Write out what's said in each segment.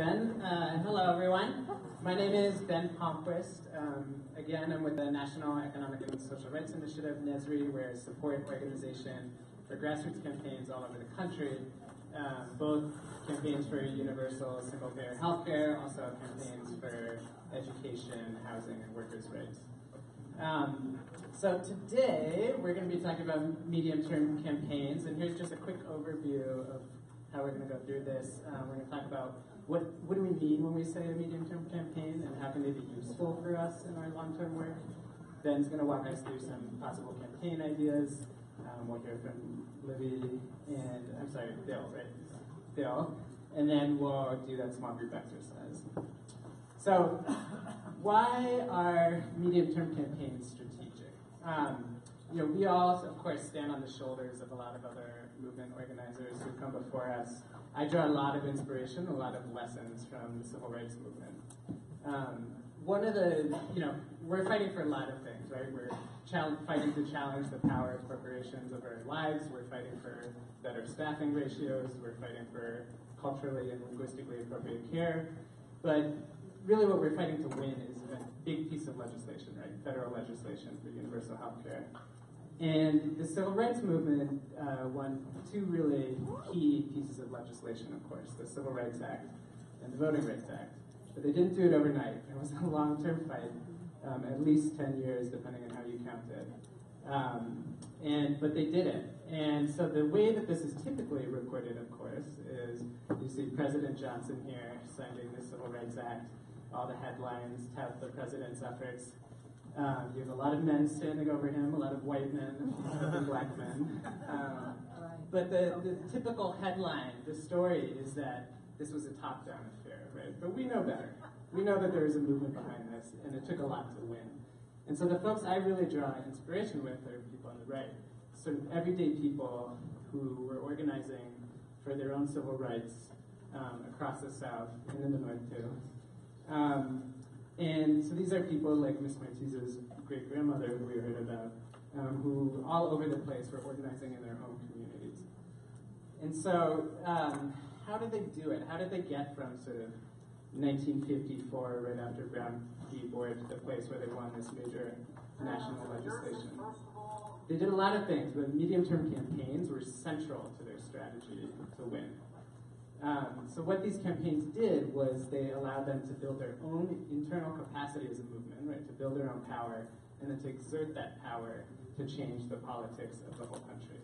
Ben. Hello, everyone. My name is Ben Palmquist. Again, I'm with the National Economic and Social Rights Initiative, NESRI. We're a support organization for grassroots campaigns all over the country, both campaigns for universal single-payer healthcare, also campaigns for education, housing, and workers' rights. So today, we're going to be talking about medium-term campaigns, and here's just a quick overview of how we're going to go through this. We're going to talk about what do we mean when we say a medium-term campaign, and how can they be useful for us in our long-term work. Ben's going to walk us through some possible campaign ideas. We'll hear from Libby and, I'm sorry, Bill, right? Bill. And then we'll do that small group exercise. So, why are medium-term campaigns strategic? We all, of course, stand on the shoulders of a lot of other movement organizers who come before us. I draw a lot of inspiration, a lot of lessons from the civil rights movement. One of the, we're fighting for a lot of things, right? We're fighting to challenge the power of corporations over our lives. We're fighting for better staffing ratios. We're fighting for culturally and linguistically appropriate care. But really what we're fighting to win is a big piece of legislation, right? Federal legislation for universal health care. And the civil rights movement won two really key pieces of legislation, of course, the Civil Rights Act and the Voting Rights Act. But they didn't do it overnight. It was a long-term fight, at least 10 years, depending on how you count it. But they did it. And so the way that this is typically recorded, of course, is you see President Johnson here signing the Civil Rights Act. All the headlines tout the president's efforts. You have a lot of men standing over him, a lot of white men, and black men. But the typical headline, the story, is that this was a top-down affair, right? But we know better. We know that there is a movement behind this, and it took a lot to win. And so the folks I really draw inspiration with are people on the right, sort of everyday people who were organizing for their own civil rights across the South and in the North, too. And so these are people like Miss Martiza's great-grandmother, who we heard about, who all over the place were organizing in their own communities. And so how did they do it? How did they get from sort of 1954, right after Brown v. Board, to the place where they won this major national legislation? They did a lot of things, but medium-term campaigns were central to their strategy to win. So what these campaigns did was they allowed them to build their own internal capacity as a movement, right, to build their own power, and then to exert that power to change the politics of the whole country.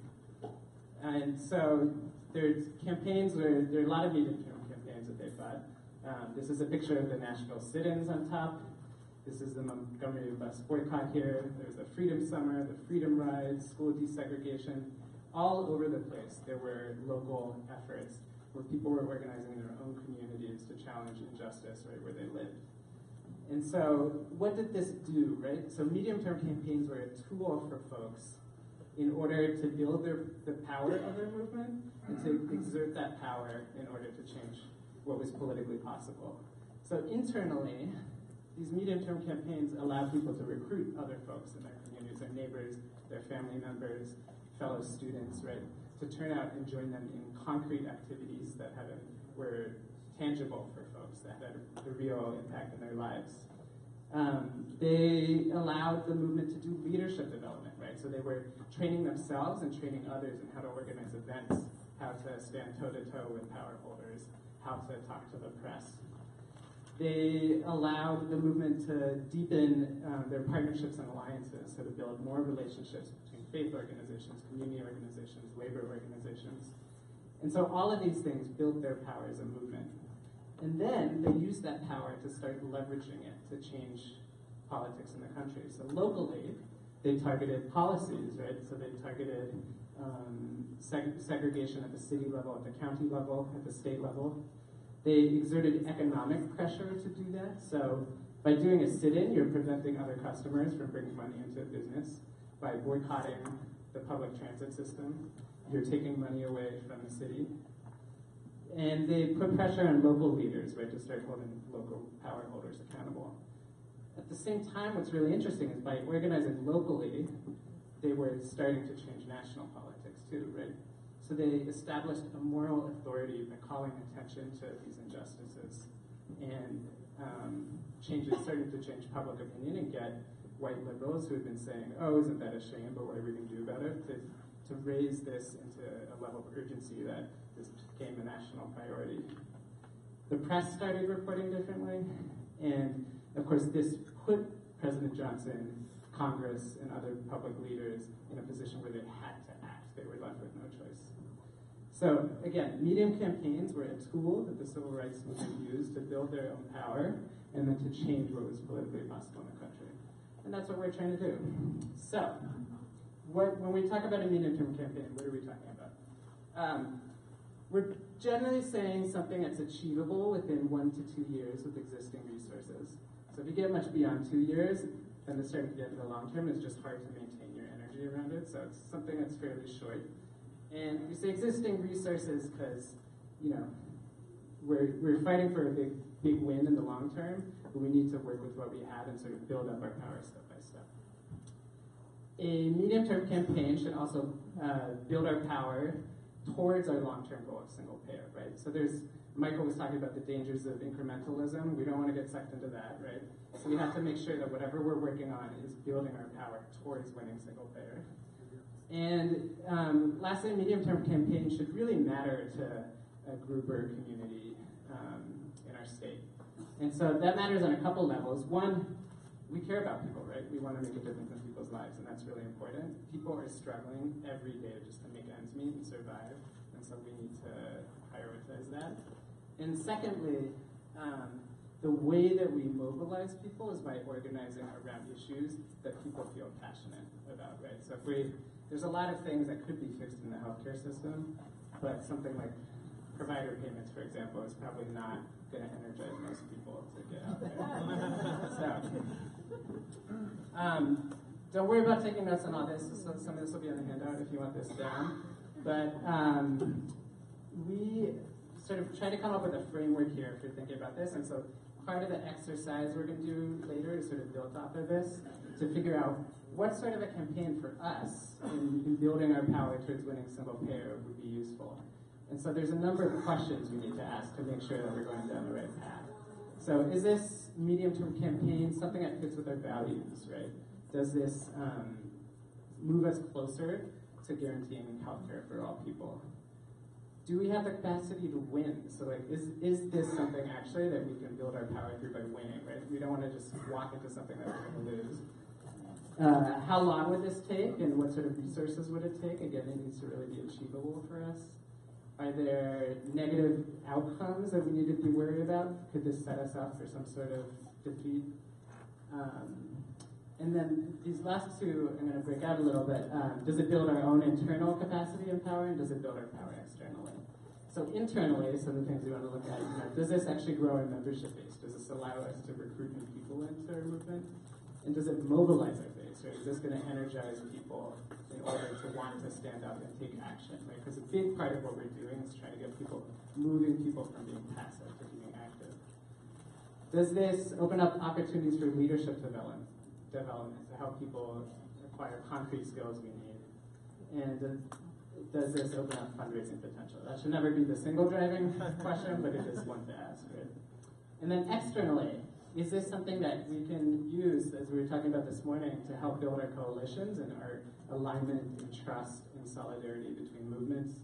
And so there's campaigns where there are a lot of medium-term campaigns that they fought. This is a picture of the national sit-ins on top. This is the Montgomery bus boycott here. There's the Freedom Summer, the Freedom Rides, school desegregation. All over the place there were local efforts where people were organizing in their own communities to challenge injustice right where they lived. And so what did this do, right? So medium-term campaigns were a tool for folks in order to build the power of their movement and to exert that power in order to change what was politically possible. So internally, these medium-term campaigns allow people to recruit other folks in their communities, their neighbors, their family members, fellow students, right? To turn out and join them in concrete activities that were tangible for folks, that had a real impact in their lives. They allowed the movement to do leadership development, right? So they were training themselves and training others in how to organize events, how to stand toe-to-toe with power holders, how to talk to the press. They allowed the movement to deepen their partnerships and alliances, so to build more relationships between faith organizations, community organizations, labor organizations. And so all of these things built their power as a movement. And then they used that power to start leveraging it to change politics in the country. So locally, they targeted policies, right? So they targeted segregation at the city level, at the county level, at the state level. They exerted economic pressure to do that. So by doing a sit-in, you're preventing other customers from bringing money into a business. By boycotting the public transit system, you're taking money away from the city. And they put pressure on local leaders, right, to start holding local power holders accountable. At the same time, what's really interesting is by organizing locally, they were starting to change national politics too, right? So they established a moral authority by calling attention to these injustices. and starting to change public opinion and get white liberals who have been saying, oh, isn't that a shame, but what are we going to do about it, to raise this into a level of urgency that this became a national priority. The press started reporting differently, and of course this put President Johnson, Congress, and other public leaders in a position where they had to act. They were left with no choice. So again, medium campaigns were a tool that the civil rights movement used to build their own power and then to change what was politically possible in the country. And that's what we're trying to do. So, when we talk about a medium-term campaign, what are we talking about? We're generally saying something that's achievable within 1 to 2 years with existing resources. So if you get much beyond 2 years, then the starting to get in the long term is just hard to maintain your energy around it. So it's something that's fairly short. And we say existing resources because, we're fighting for a big win in the long term, but we need to work with what we have and sort of build up our power step by step. A medium-term campaign should also build our power towards our long-term goal of single payer, right? So Michael was talking about the dangers of incrementalism. We don't want to get sucked into that, right? So we have to make sure that whatever we're working on is building our power towards winning single payer. And lastly, a medium-term campaign should really matter to a group or a community in our state. And so that matters on a couple levels. One, we care about people, right? We want to make a difference in people's lives, and that's really important. People are struggling every day just to make ends meet and survive, and so we need to prioritize that. And secondly, the way that we mobilize people is by organizing around issues that people feel passionate about, right? So there's a lot of things that could be fixed in the healthcare system, but something like provider payments, for example, is probably not going to energize most people to get out there. So, don't worry about taking notes on all this. So some of this will be on the handout if you want this down. But we sort of try to come up with a framework here if you're thinking about this. And so part of the exercise we're going to do later is sort of built off of this to figure out what sort of a campaign for us in building our power towards winning single payer would be useful. And so there's a number of questions we need to ask to make sure that we're going down the right path. So is this medium-term campaign something that fits with our values, right? Does this move us closer to guaranteeing healthcare for all people? Do we have the capacity to win? So is this something actually that we can build our power through by winning, right? We don't want to just walk into something that we're going to lose. How long would this take and what sort of resources would it take? Again, it needs to really be achievable for us. Are there negative outcomes that we need to be worried about? Could this set us up for some sort of defeat? And then these last two, I'm going to break out a little bit. Does it build our own internal capacity and power, and does it build our power externally? So internally, some of the things we want to look at, does this actually grow our membership base? Does this allow us to recruit new people into our movement? And does it mobilize our base, right? Is this going to energize people in order to want to stand up and take action, right? Because a big part of what we're doing is trying to get people, moving people from being passive to being active. Does this open up opportunities for leadership development to help people acquire concrete skills we need? And does this open up fundraising potential? That should never be the single driving question, but it is one to ask, right? And then externally, is this something that we can use, as we were talking about this morning, to help build our coalitions and our alignment and trust and solidarity between movements?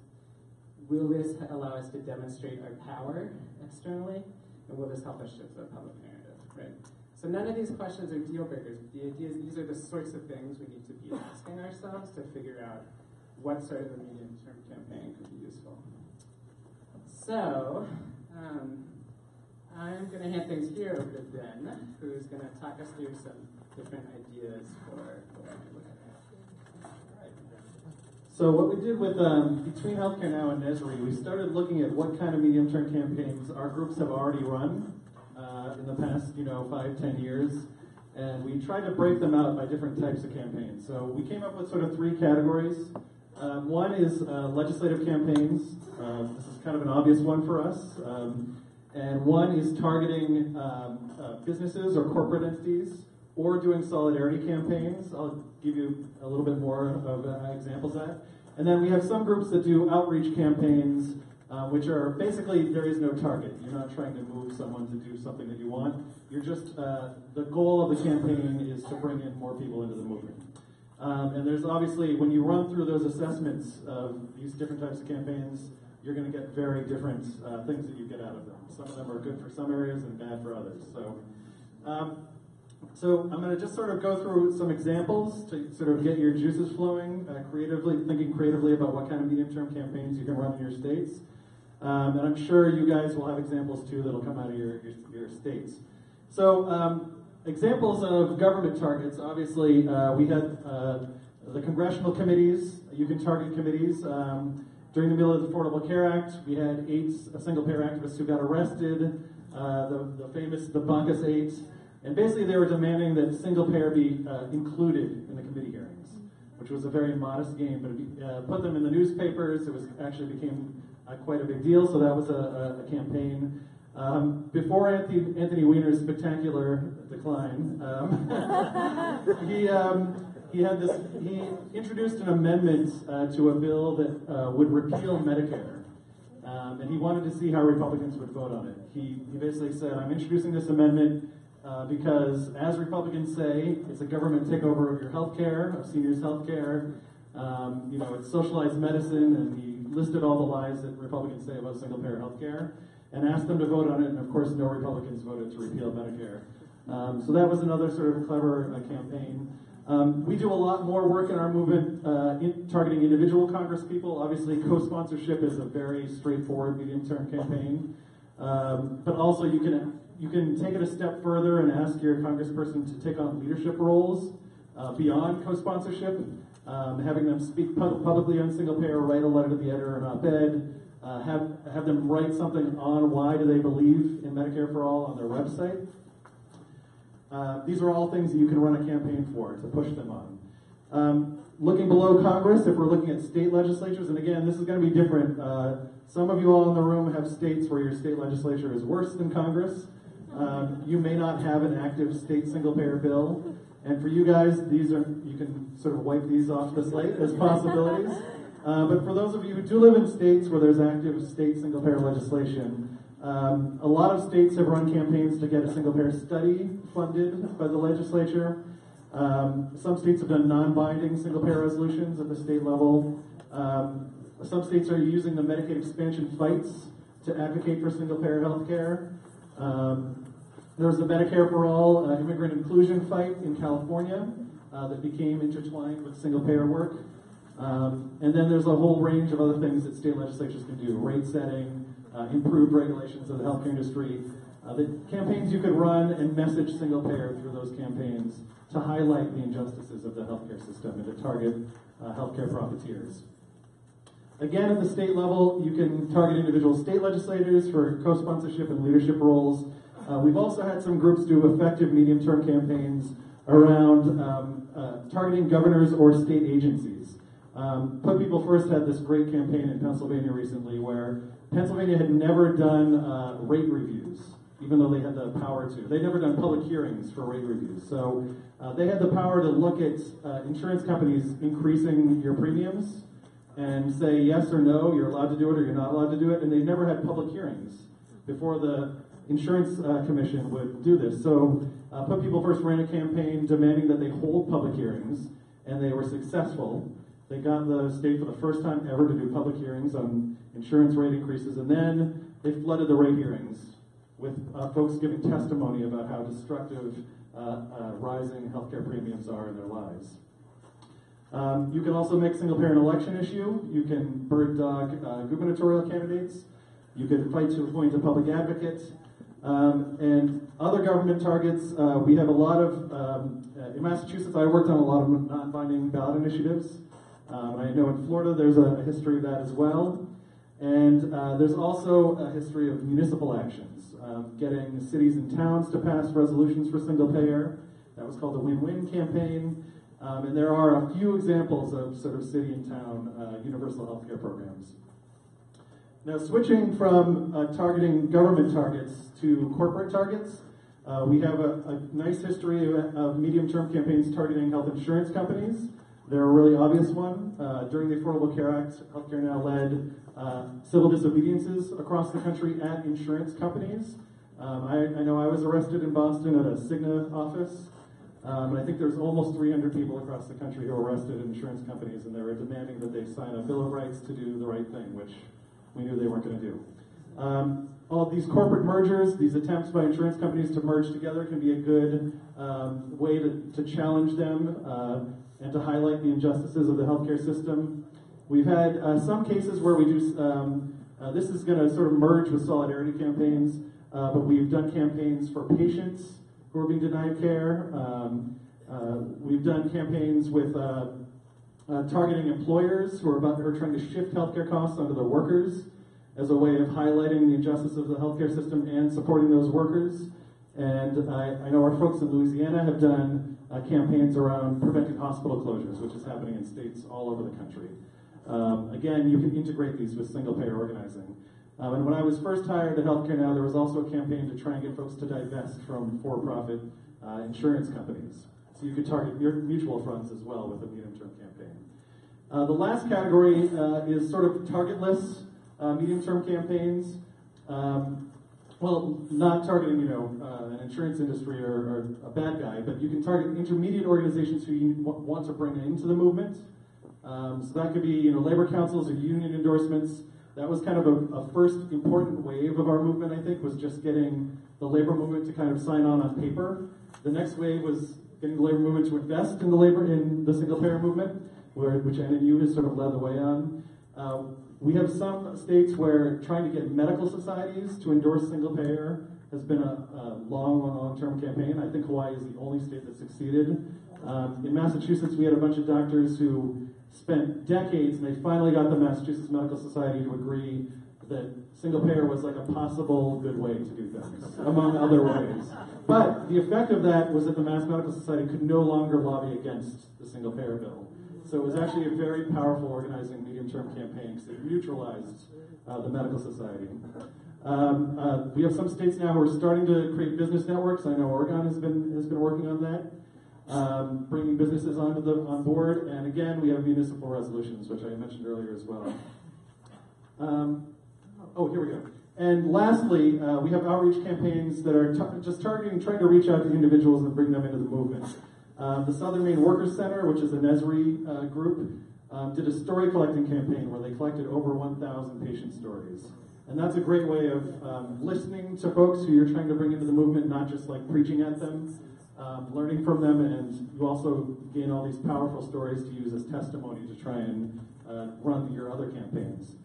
Will this allow us to demonstrate our power externally? And will this help us shift the public narrative, right? So none of these questions are deal breakers. The idea is these are the sorts of things we need to be asking ourselves to figure out what sort of a medium-term campaign could be useful. So, I'm going to hand things here over to Ben, who's going to talk us through some different ideas for what I might look at. So what we did with Between Healthcare Now and NESRI, we started looking at what kind of medium-term campaigns our groups have already run in the past, 5-10 years, and we tried to break them out by different types of campaigns. So we came up with sort of 3 categories. One is legislative campaigns. This is kind of an obvious one for us. And one is targeting businesses or corporate entities or doing solidarity campaigns. I'll give you a little bit more of examples of that. And then we have some groups that do outreach campaigns which are basically there is no target. You're not trying to move someone to do something that you want. You're just, the goal of the campaign is to bring in more people into the movement. And there's obviously, when you run through those assessments of these different types of campaigns, you're going to get very different things that you get out of them. Some of them are good for some areas and bad for others. So I'm going to just sort of go through some examples to sort of get your juices flowing, thinking creatively about what kind of medium-term campaigns you can run in your states. And I'm sure you guys will have examples too that'll come out of your states. So examples of government targets, obviously we had the congressional committees. You can target committees. During the middle of the Affordable Care Act, we had 8 single-payer activists who got arrested, the famous the Bunkus 8. And basically they were demanding that single-payer be included in the committee hearings, which was a very modest gain, but if you put them in the newspapers, it was actually became quite a big deal, so that was a campaign. Before Anthony Weiner's spectacular decline, he introduced an amendment to a bill that would repeal Medicare. And he wanted to see how Republicans would vote on it. He basically said, I'm introducing this amendment because, as Republicans say, it's a government takeover of your health care, of seniors' health care. It's socialized medicine, and he listed all the lies that Republicans say about single-payer health care and asked them to vote on it, and of course no Republicans voted to repeal Medicare. So that was another sort of clever campaign. We do a lot more work in our movement targeting individual congresspeople. Obviously, co-sponsorship is a very straightforward medium-term campaign. But also you can take it a step further and ask your congressperson to take on leadership roles beyond co-sponsorship, having them speak publicly on single-payer, write a letter to the editor, an op-ed, have them write something on why do they believe in Medicare for All on their website. These are all things that you can run a campaign for to push them on. Looking below Congress, if we're looking at state legislatures, and again, this is going to be different. Some of you all in the room have states where your state legislature is worse than Congress. You may not have an active state single-payer bill. And for you guys, you can sort of wipe these off the slate as possibilities. But for those of you who do live in states where there's active state single-payer legislation, a lot of states have run campaigns to get a single-payer study funded by the legislature. Some states have done non-binding single-payer resolutions at the state level. Some states are using the Medicaid expansion fights to advocate for single-payer health care. There was the Medicare for All immigrant inclusion fight in California that became intertwined with single-payer work. And then there's a whole range of other things that state legislatures can do: rate setting, improved regulations of the healthcare industry. The campaigns you could run and message single-payer through those campaigns to highlight the injustices of the healthcare system and to target healthcare profiteers. Again, at the state level, you can target individual state legislators for co-sponsorship and leadership roles. We've also had some groups do effective medium-term campaigns around targeting governors or state agencies. Put People First had this great campaign in Pennsylvania recently where Pennsylvania had never done rate reviews, even though they had the power to. They'd never done public hearings for rate reviews. So they had the power to look at insurance companies increasing your premiums and say yes or no, you're allowed to do it or you're not allowed to do it, and they never had public hearings before the insurance commission would do this. So Put People First ran a campaign demanding that they hold public hearings, and they were successful. They got the state for the first time ever to do public hearings on insurance rate increases, and then they flooded the rate hearings with folks giving testimony about how destructive rising healthcare premiums are in their lives. You can also make single-payer an election issue. You can bird dog gubernatorial candidates. You can fight to appoint a public advocate. And other government targets, we have a lot of, in Massachusetts, I worked on a lot of non-binding ballot initiatives. I know in Florida there's a history of that as well. And there's also a history of municipal actions, getting cities and towns to pass resolutions for single-payer. That was called the Win-Win campaign. And there are a few examples of sort of city and town universal healthcare programs. Now, switching from targeting government targets to corporate targets, we have a nice history of medium-term campaigns targeting health insurance companies. They're a really obvious one. During the Affordable Care Act, Healthcare Now led civil disobediences across the country at insurance companies. I know I was arrested in Boston at a Cigna office. And I think there's almost 300 people across the country who were arrested in insurance companies, and they were demanding that they sign a Bill of Rights to do the right thing, which we knew they weren't going to do. All of these corporate mergers, these attempts by insurance companies to merge together can be a good way to challenge them and to highlight the injustices of the healthcare system. We've had some cases where we do, this is going to sort of merge with solidarity campaigns, but we've done campaigns for patients who are being denied care. We've done campaigns with targeting employers who are trying to shift healthcare costs onto their workers as a way of highlighting the injustice of the healthcare system and supporting those workers. And I know our folks in Louisiana have done campaigns around preventing hospital closures, which is happening in states all over the country. Again, you can integrate these with single-payer organizing. And when I was first hired at Healthcare Now, there was also a campaign to try and get folks to divest from for-profit insurance companies. So you could target mutual funds as well with a medium-term campaign. The last category is sort of targetless medium-term campaigns. Well, not targeting, an insurance industry or a bad guy, but you can target intermediate organizations who you want to bring into the movement. So that could be, labor councils or union endorsements. That was kind of a first important wave of our movement, I think, was just getting the labor movement to kind of sign on paper. The next wave was getting the labor movement to invest in the single-payer movement, which NNU has sort of led the way on. We have some states where trying to get medical societies to endorse single-payer has been a long-term campaign. I think Hawaii is the only state that succeeded. In Massachusetts, we had a bunch of doctors who spent decades, and they finally got the Massachusetts Medical Society to agree that single-payer was like a possible good way to do things, among other ways. But the effect of that was that the Mass Medical Society could no longer lobby against the single-payer bill. So it was actually a very powerful organizing medium-term campaign because it neutralized the medical society. We have some states now who are starting to create business networks. I know Oregon has been working on that. Bringing businesses on board, and again, we have municipal resolutions, which I mentioned earlier as well. Here we go. And lastly, we have outreach campaigns that are just trying to reach out to individuals and bring them into the movement. The Southern Maine Workers Center, which is a NESRI group, did a story collecting campaign where they collected over 1,000 patient stories. And that's a great way of listening to folks who you're trying to bring into the movement, not just like preaching at them. Learning from them, and you also gain all these powerful stories to use as testimony to try and run your other campaigns.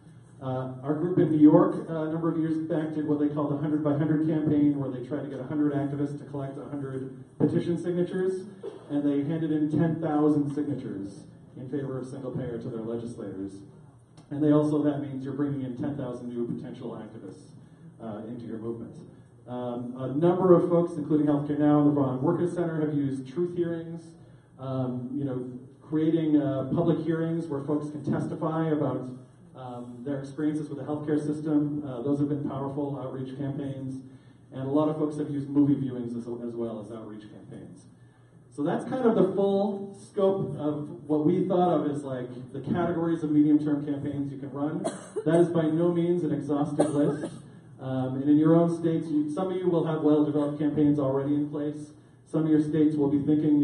Our group in New York a number of years back did what they called the 100 by 100 campaign, where they tried to get 100 activists to collect 100 petition signatures, and they handed in 10,000 signatures in favor of single payer to their legislators. And that means you're bringing in 10,000 new potential activists into your movement. A number of folks, including Healthcare Now and the Vermont Workers Center, have used truth hearings, creating public hearings where folks can testify about their experiences with the healthcare system. Those have been powerful outreach campaigns. And a lot of folks have used movie viewings as well as outreach campaigns. So that's kind of the full scope of what we thought of as like the categories of medium-term campaigns you can run. That is by no means an exhaustive list. And in your own states, some of you will have well-developed campaigns already in place. Some of your states will be thinking,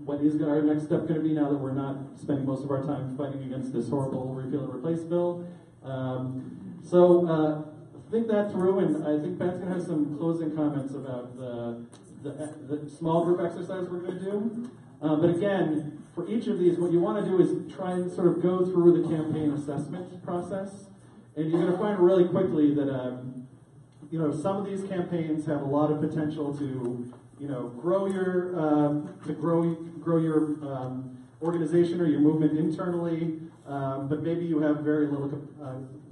what is our next step going to be now that we're not spending most of our time fighting against this horrible repeal and replace bill? Think that through, and I think Pat's going to have some closing comments about the small group exercise we're going to do. But again, for each of these, what you want to do is try and sort of go through the campaign assessment process. And you're going to find really quickly that, some of these campaigns have a lot of potential to, grow your organization or your movement internally, but maybe you have very little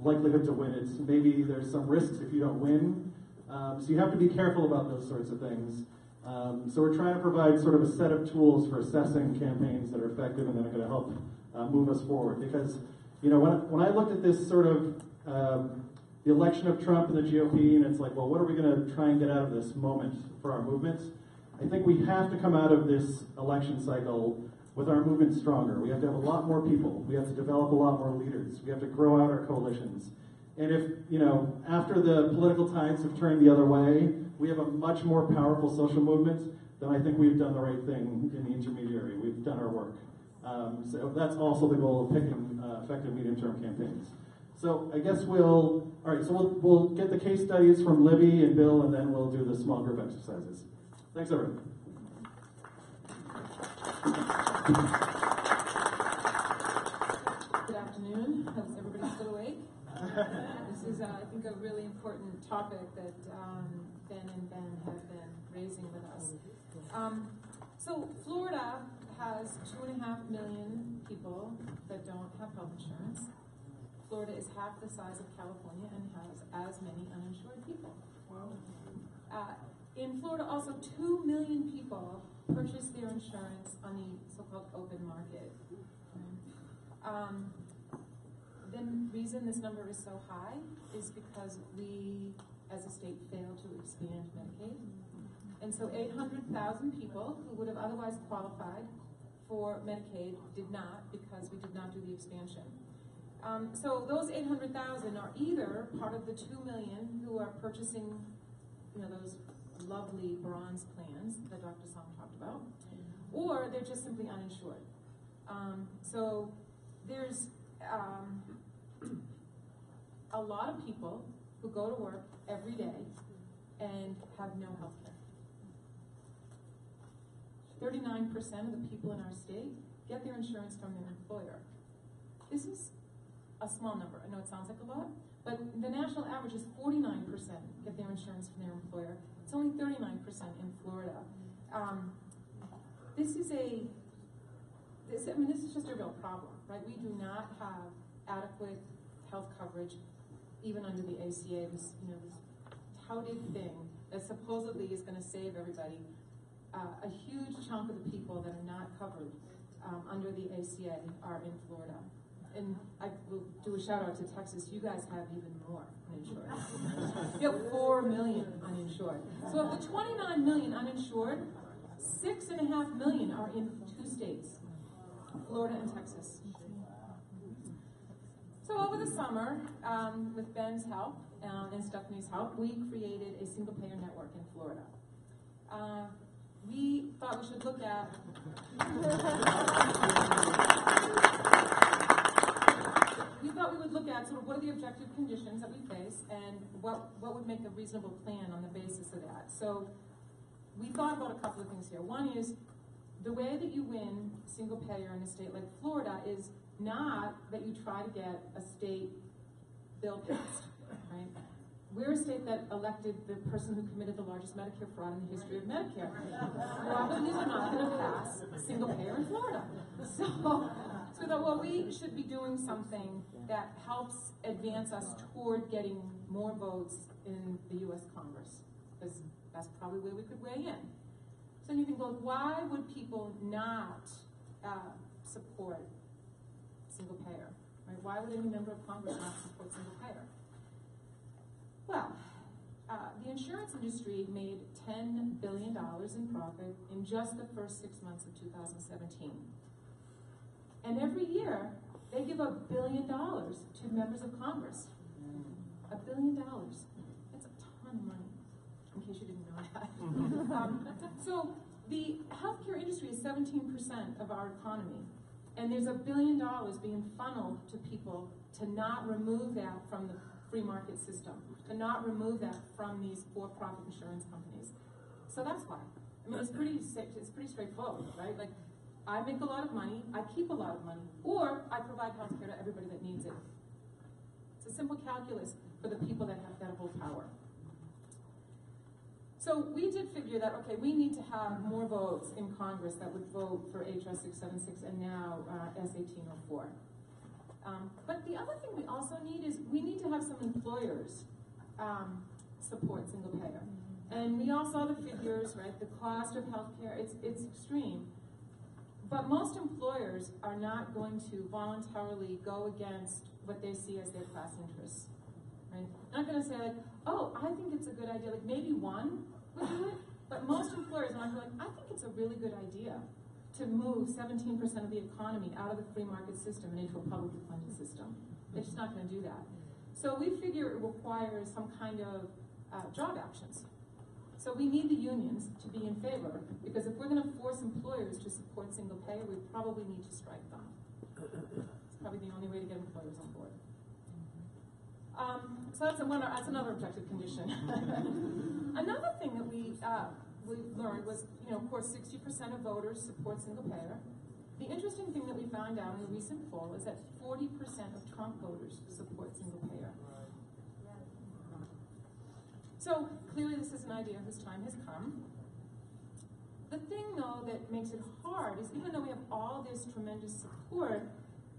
likelihood to win it. So maybe there's some risks if you don't win. So you have to be careful about those sorts of things. So we're trying to provide sort of a set of tools for assessing campaigns that are effective and that are going to help move us forward. Because, when I looked at this sort of the election of Trump and the GOP, and it's like, well, what are we going to try and get out of this moment for our movement? I think we have to come out of this election cycle with our movement stronger. We have to have a lot more people. We have to develop a lot more leaders. We have to grow out our coalitions. And if, after the political tides have turned the other way, we have a much more powerful social movement, then I think we've done the right thing in the intermediary. We've done our work. So that's also the goal of picking effective medium-term campaigns. So I guess we'll get the case studies from Libby and Bill, and then we'll do the small group exercises. Thanks, everyone. Good afternoon. Is everybody still awake? This is, I think, a really important topic that Ben and Ben have been raising with us. So Florida has 2.5 million people that don't have health insurance. Florida is half the size of California and has as many uninsured people. In Florida, also 2 million people purchase their insurance on the so-called open market. The reason this number is so high is because we, as a state, failed to expand Medicaid. And so 800,000 people who would have otherwise qualified for Medicaid did not, because we did not do the expansion. So those 800,000 are either part of the 2 million who are purchasing, those lovely bronze plans that Dr. Song talked about, or they're just simply uninsured. So there's a lot of people who go to work every day and have no health care. 39% of the people in our state get their insurance from their employer. This is a small number. I know it sounds like a lot, but the national average is 49% get their insurance from their employer. It's only 39% in Florida. This is just a real problem, right? We do not have adequate health coverage, even under the ACA, this touted thing that supposedly is going to save everybody. A huge chunk of the people that are not covered under the ACA are in Florida. And I will do a shout out to Texas. You guys have even more uninsured. You have 4 million uninsured. So of the 29 million uninsured, 6.5 million are in 2 states, Florida and Texas. So over the summer, with Ben's help and Stephanie's help, we created a single payer network in Florida. We thought we should look at sort of what are the objective conditions that we face and what would make a reasonable plan on the basis of that. So we thought about a couple of things here. One is the way that you win single payer in a state like Florida is not that you try to get a state bill passed, right? We're a state that elected the person who committed the largest Medicare fraud in the history of Medicare. Probably are not going to pass single payer in Florida. So we thought, well, we should be doing something that helps advance us toward getting more votes in the U.S. Congress, because that's probably where we could weigh in. So then you think, well, why would people not support single payer? Right? Why would any member of Congress not support single payer? Well, the insurance industry made $10 billion in profit in just the first 6 months of 2017. And every year, they give $1 billion to members of Congress. $1 billion. That's a ton of money, in case you didn't know that. So the healthcare industry is 17% of our economy. And there's $1 billion being funneled to people to not remove that from the free market system, to not remove that from these for-profit insurance companies. So that's why. I mean, it's pretty straightforward, right? Like, I make a lot of money, I keep a lot of money, or I provide health care to everybody that needs it. It's a simple calculus for the people that hold power. So we did figure that, okay, we need to have more votes in Congress that would vote for HR 676 and now S1804. But the other thing we also need is we need to have some employers support single payer. And we all saw the figures, right? The cost of healthcare, it's extreme. But most employers are not going to voluntarily go against what they see as their class interests, right? They're not going to say like, oh, I think it's a good idea. Like maybe one would do it, but most employers are not going, I think it's a really good idea to move 17% of the economy out of the free market system and into a publicly funded system. They're just not going to do that. So we figure it requires some kind of job actions. So we need the unions to be in favor, because if we're going to force employers to support single payer, we probably need to strike them. It's probably the only way to get employers on board. So that's another objective condition. Another thing that we learned was, of course, 60% of voters support single payer. The interesting thing that we found out in the recent poll is that 40% of Trump voters support single payer. So clearly this is an idea whose time has come. The thing, though, that makes it hard is, even though we have all this tremendous support,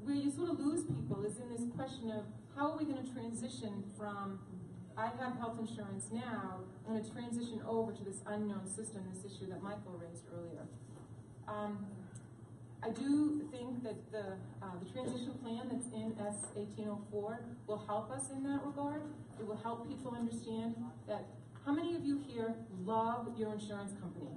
where you sort of lose people is in this question of how are we going to transition from, I have health insurance now, I'm going to transition over to this unknown system, this issue that Michael raised earlier. I do think that the transition plan that's in S1804 will help us in that regard. It will help people understand that, how many of you here love your insurance company?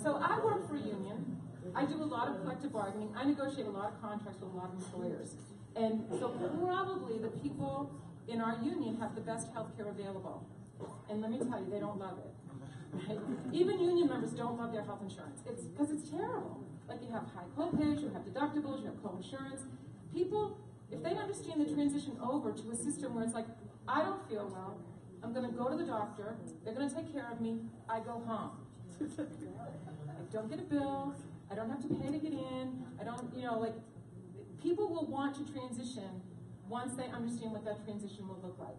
So I work for a union. I do a lot of collective bargaining. I negotiate a lot of contracts with a lot of employers. And so probably the people in our union have the best health care available. And let me tell you, they don't love it. Right? Even union members don't love their health insurance. It's because it's terrible. Like, you have high co-pays, you have deductibles, you have co-insurance. People, if they understand the transition over to a system where it's like, I don't feel well, I'm going to go to the doctor, they're going to take care of me, I go home. I don't get a bill, I don't have to pay to get in, I don't, people will want to transition once they understand what that transition will look like.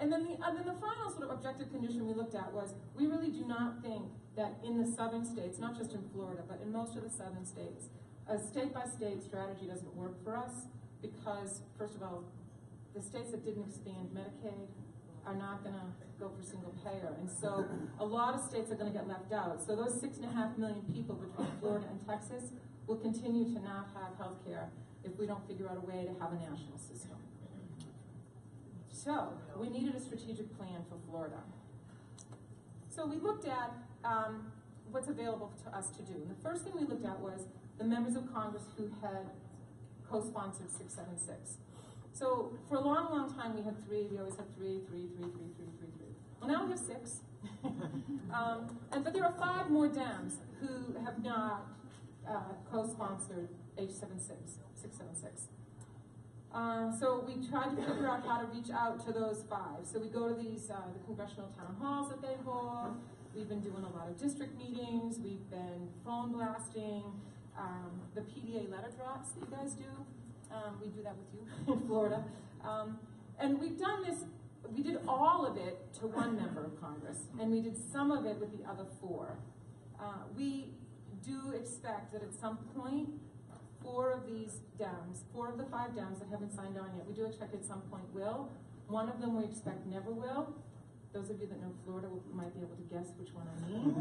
And then the final sort of objective condition we looked at was, we really do not think that in the southern states, not just in Florida, but in most of the southern states, a state-by-state strategy doesn't work for us, because, first of all, the states that didn't expand Medicaid are not going to go for single payer. And so a lot of states are going to get left out. So those 6.5 million people between Florida and Texas will continue to not have health care if we don't figure out a way to have a national system. So we needed a strategic plan for Florida. So we looked at what's available to us to do. And the first thing we looked at was the members of Congress who had co-sponsored 676. So for a long, long time we had 3. We always had 3. Well, now we have 6. But there are 5 more Dems who have not co-sponsored H676. So we tried to figure out how to reach out to those 5. So we go to these the congressional town halls that they hold. We've been doing a lot of district meetings. We've been phone blasting. The PDA letter drops that you guys do. We do that with you in Florida. And we've done this, we did all of it to 1 member of Congress, and we did some of it with the other 4. We do expect that at some point, 4 of these Dems, 4 of the 5 Dems that haven't signed on yet, we do expect at some point will. One of them we expect never will. Those of you that know Florida might be able to guess which one I mean.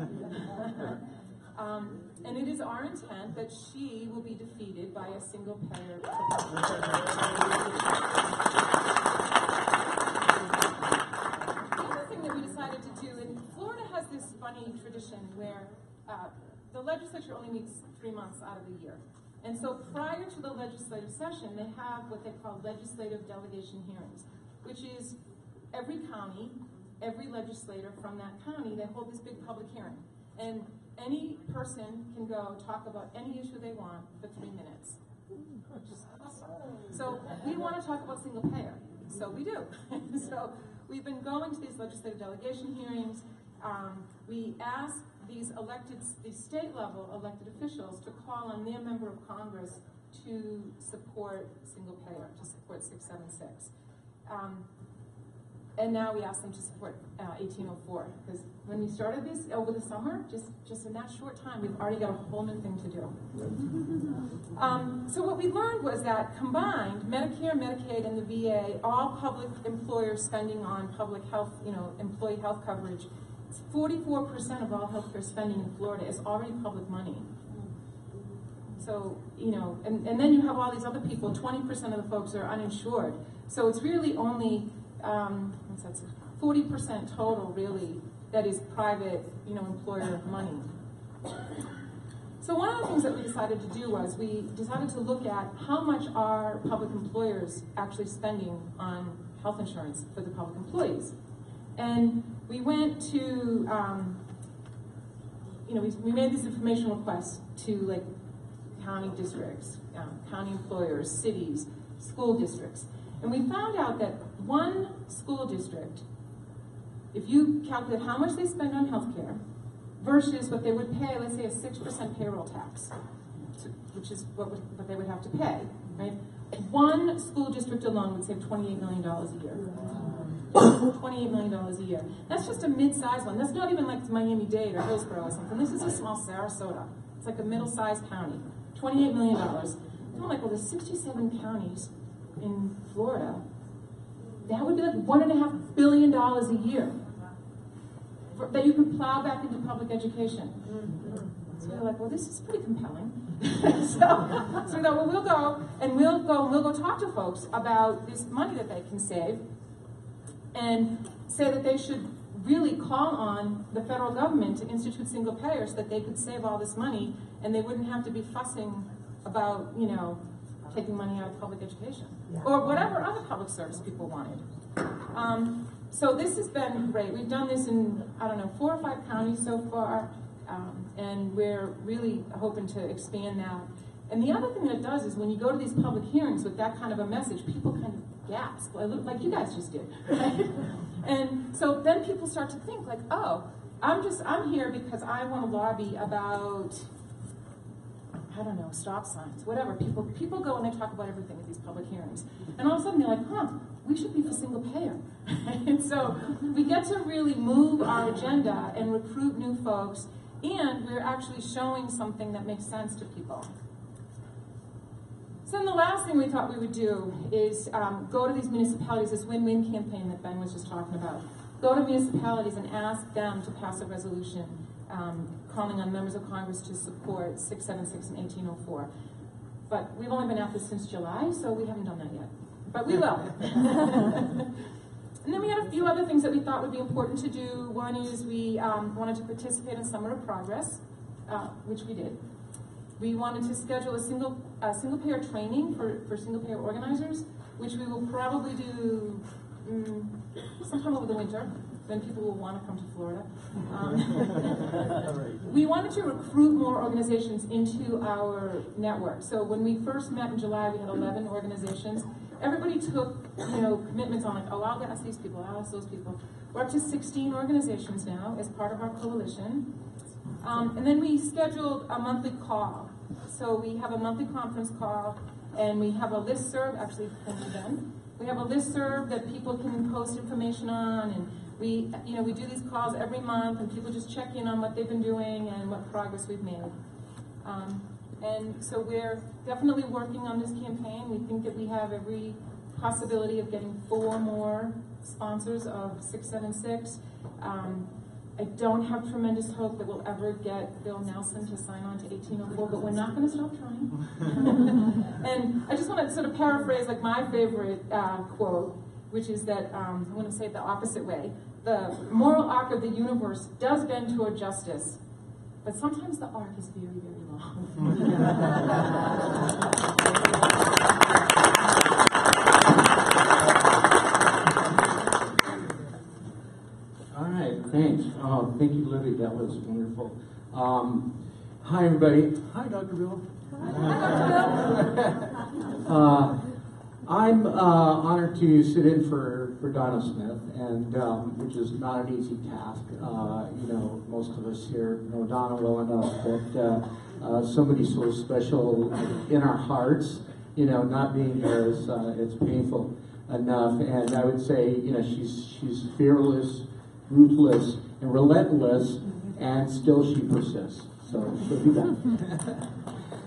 And it is our intent that she will be defeated by a single payer. The other thing that we decided to do, and Florida has this funny tradition where the legislature only meets 3 months out of the year. And so prior to the legislative session, they have what they call legislative delegation hearings, which is every county, every legislator from that county, they hold this big public hearing. And any person can go talk about any issue they want for 3 minutes. So we want to talk about single payer. So we do. So we've been going to these legislative delegation hearings. We ask these state level elected officials to call on their member of Congress to support single payer, to support 676. And now we ask them to support 1804, because when we started this over the summer, just in that short time, we've already got a whole new thing to do. So what we learned was that combined, Medicare, Medicaid, and the VA, all public employer spending on public health, employee health coverage, 44% of all healthcare spending in Florida is already public money. So, and then you have all these other people, 20% of the folks are uninsured. So it's really only, 40% total, really, that is private, employer money. So one of the things that we decided to do was we decided to look at how much are public employers actually spending on health insurance for the public employees. And we went to, we made these information requests to like county districts, county employers, cities, school districts. And we found out that one school district, if you calculate how much they spend on healthcare versus what they would pay, let's say a 6% payroll tax, which is what they would have to pay, right? One school district alone would save $28 million a year. $28 million a year. That's just a mid-sized one. That's not even like Miami-Dade or Hillsborough or something. This is a small Sarasota. It's like a middle-sized county. $28 million. I'm like, well, there's 67 counties in Florida. That would be like $1.5 billion a year that you could plow back into public education. So we're like, well, this is pretty compelling. so we thought, well, we'll go talk to folks about this money that they can save, and say that they should really call on the federal government to institute single payer so that they could save all this money and they wouldn't have to be fussing about, taking money out of public education or whatever other public service people wanted. So this has been great. We've done this in, 4 or 5 counties so far, and we're really hoping to expand that. And the other thing that it does is when you go to these public hearings with that kind of a message, people kind of gasp, like you guys just did, right? And so then people start to think like, oh, I'm here because I want to lobby about, stop signs, whatever. People go and they talk about everything at these public hearings. And all of a sudden they're like, we should be for single payer. And so we get to really move our agenda and recruit new folks, and we're actually showing something that makes sense to people. So then the last thing we thought we would do is go to these municipalities, this win-win campaign that Ben was just talking about. Go to municipalities and ask them to pass a resolution calling on members of Congress to support 676 and 1804. But we've only been at this since July, so we haven't done that yet. But we will. And then we had a few other things that we thought would be important to do. One is we wanted to participate in Summer of Progress, which we did. We wanted to schedule a single payer training for single payer organizers, which we will probably do sometime over the winter. Then people will want to come to Florida. We wanted to recruit more organizations into our network. So when we first met in July, we had 11 organizations. Everybody took, commitments on like, oh, I'll ask these people, I'll ask those people. We're up to 16 organizations now as part of our coalition. And then we scheduled a monthly call. So we have a monthly conference call, and we have a listserv, actually, thank you, Ben. We have a listserv that people can post information on, and we do these calls every month, and people just check in on what they've been doing and what progress we've made. And so we're definitely working on this campaign. We think that we have every possibility of getting 4 more sponsors of 676. I don't have tremendous hope that we'll ever get Bill Nelson to sign on to 1804, but we're not going to stop trying. And I just want to sort of paraphrase like my favorite quote, which is that, I'm going to say it the opposite way. The moral arc of the universe does bend toward justice, but sometimes the arc is very, very long. All right, thanks. Thank you, Libby. That was wonderful. Hi, everybody. Hi, Dr. Bill. I'm honored to sit in for Donna Smith, and which is not an easy task. Most of us here know Donna well enough that somebody so special in our hearts, not being here is it's painful enough. And I would say, she's fearless, ruthless, and relentless, and still she persists. So she'll do that.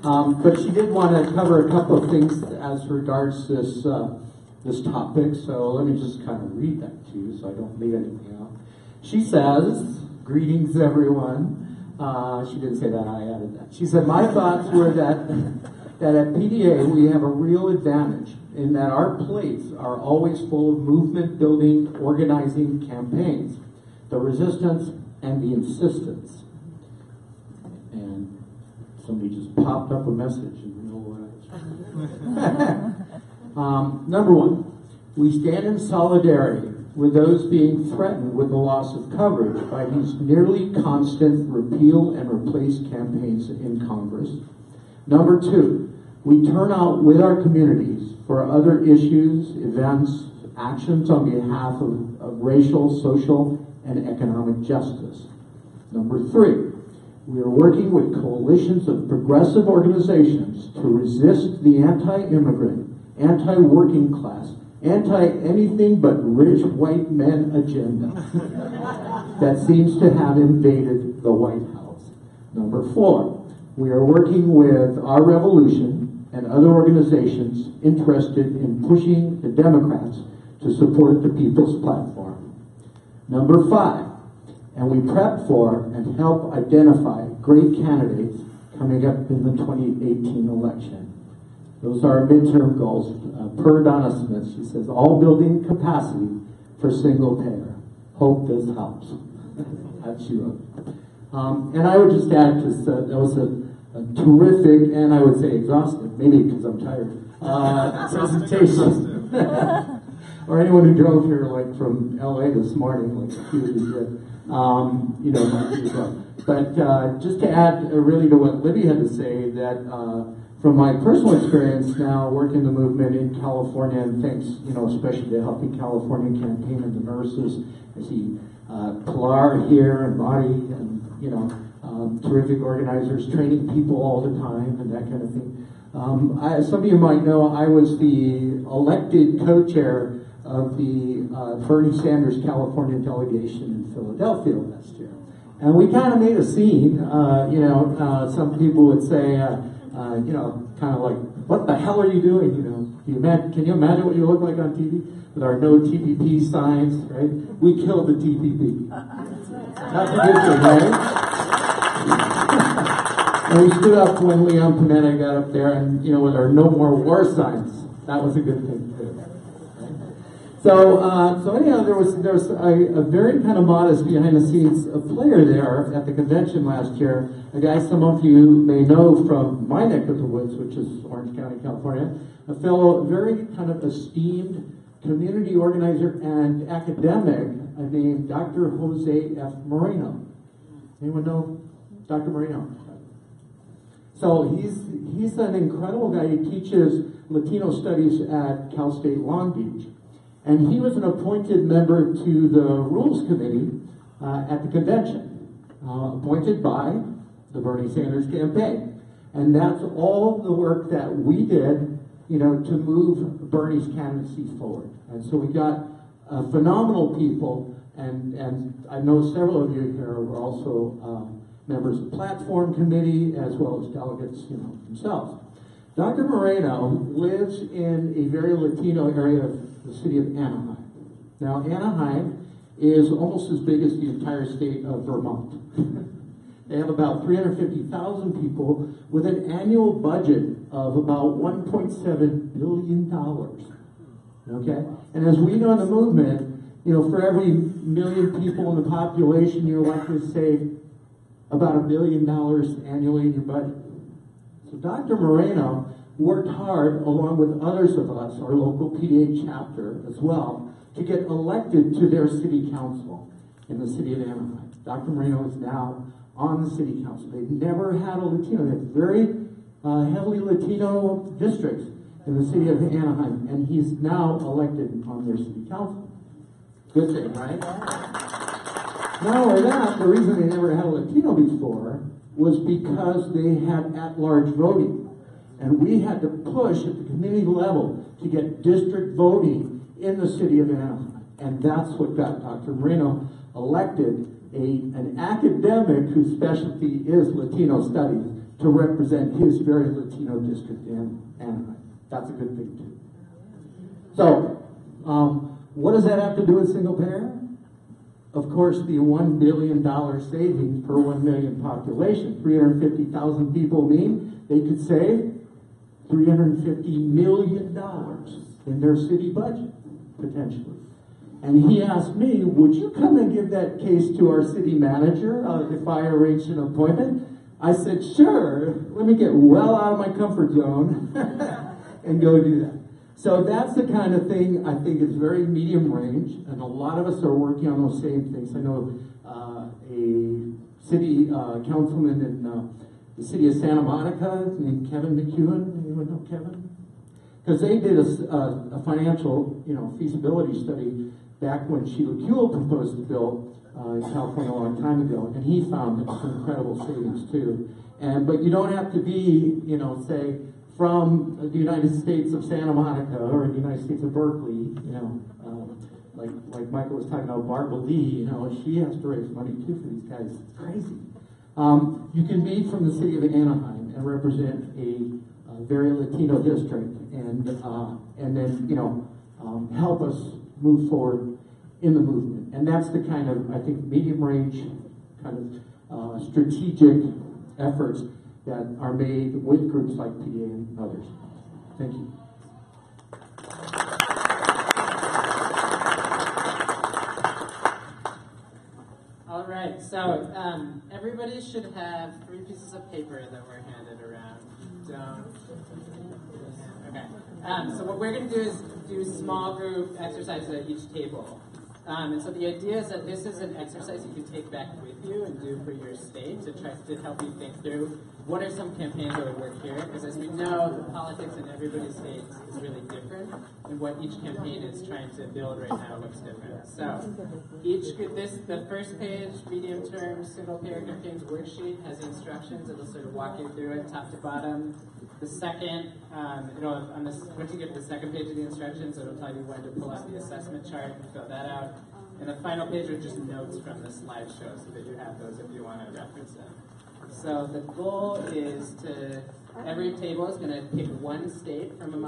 But she did want to cover a couple of things as regards this topic. So let me just kind of read that to you so I don't leave anything out. She says, "Greetings, everyone." She didn't say that, I added that. She said, "My thoughts were that that at PDA we have a real advantage in that our plates are always full of movement building, organizing campaigns, the resistance and the insistence. And somebody just popped up a message in the middle. Number one, we stand in solidarity with those being threatened with the loss of coverage by these nearly constant repeal and replace campaigns in Congress. Number two, we turn out with our communities for other issues, events, actions on behalf of racial, social, and economic justice. Number three, we are working with coalitions of progressive organizations to resist the anti-immigrant, anti-working class, anti-anything but rich white men agenda that seems to have invaded the White House. Number four, we are working with Our Revolution and other organizations interested in pushing the Democrats to support the People's Platform. Number five, and we prep for and help identify great candidates coming up in the 2018 election. Those are our midterm goals. Per Donna Smith, she says, all building capacity for single payer. Hope this helps. That's she wrote. And I would just add, because that was a terrific, and I would say exhaustive, maybe because I'm tired, presentation. Or anyone who drove here, like from LA this morning, like a few of you did, you know, might be as well. But just to add really to what Libby had to say, that from my personal experience now working the movement in California, and thanks, you know, especially to Helping California campaign and the nurses, I see Pilar here and Marty and, you know, terrific organizers training people all the time and that kind of thing. Some of you might know I was the elected co-chair of the Bernie Sanders California delegation in Philadelphia last year. And we kind of made a scene, you know, some people would say, you know, kind of like, what the hell are you doing? You know, can you imagine what you look like on TV? With our no TPP signs, right? We killed the TPP. That's a good thing, right? And we stood up when Leon Panetta got up there and, you know, with our no more war signs. That was a good thing, too. So anyhow, there was a very kind of modest behind-the-scenes player there at the convention last year, a guy some of you may know from my neck of the woods, which is Orange County, California, a fellow very kind of esteemed community organizer and academic named Dr. Jose F. Moreno. Anyone know Dr. Moreno? So he's an incredible guy. He teaches Latino studies at Cal State Long Beach. And he was an appointed member to the Rules Committee at the convention, appointed by the Bernie Sanders campaign. And that's all the work that we did, you know, to move Bernie's candidacy forward. And so we got phenomenal people, and I know several of you here were also members of the Platform Committee, as well as delegates, you know, themselves. Dr. Moreno lives in a very Latino area of the city of Anaheim. Now, Anaheim is almost as big as the entire state of Vermont. They have about 350,000 people with an annual budget of about $1.7 billion. Okay? And as we know in the movement, you know, for every million people in the population, you're likely to save about $1 billion annually in your budget. So Dr. Moreno worked hard, along with others of us, our local PDA chapter as well, to get elected to their city council in the city of Anaheim. Dr. Moreno is now on the city council. They've never had a Latino. They have very heavily Latino districts in the city of Anaheim, and he's now elected on their city council. Good thing, right? Not only that, the reason they never had a Latino before was because they had at-large voting. And we had to push at the community level to get district voting in the city of Anaheim. And that's what got Dr. Moreno elected, an academic whose specialty is Latino studies, to represent his very Latino district in Anaheim. That's a good thing, too. So, what does that have to do with single payer? Of course, the $1 billion savings per 1 million population. 350,000 people mean they could save $350 million in their city budget, potentially. And he asked me, would you come and give that case to our city manager if I arrange an appointment? I said, sure, let me get well out of my comfort zone and go do that. So that's the kind of thing I think is very medium range, and a lot of us are working on those same things. I know a city councilman in the city of Santa Monica named Kevin McEwen. Anyone know Kevin? Because they did a financial, feasibility study back when Sheila Kuehl proposed the bill in California a long time ago, and he found some incredible savings too. But you don't have to be, say, from the United States of Santa Monica or the United States of Berkeley, like Michael was talking about Barbara Lee, she has to raise money too for these guys. It's crazy. You can be from the city of Anaheim and represent a very Latino district, and then help us move forward in the movement. And that's the kind of, I think, medium range kind of strategic efforts that are made with groups like PA and others. Thank you. All right, so everybody should have 3 pieces of paper that were handed around. Okay. So what we're going to do is do small group exercises at each table. And so the idea is that this is an exercise you can take back with you and do for your state to try to help you think through what are some campaigns that would work here. Because as we know, the politics in everybody's state is really different, and what each campaign is trying to build right now looks different. So the first page, medium term, single payer campaigns worksheet has instructions. It'll sort of walk you through it top to bottom. The second, once you get to the second page of the instructions, it'll tell you when to pull out the assessment chart and fill that out. And the final page are just notes from the slideshow so that you have those if you want to reference them. So the goal is every table is going to pick one state from among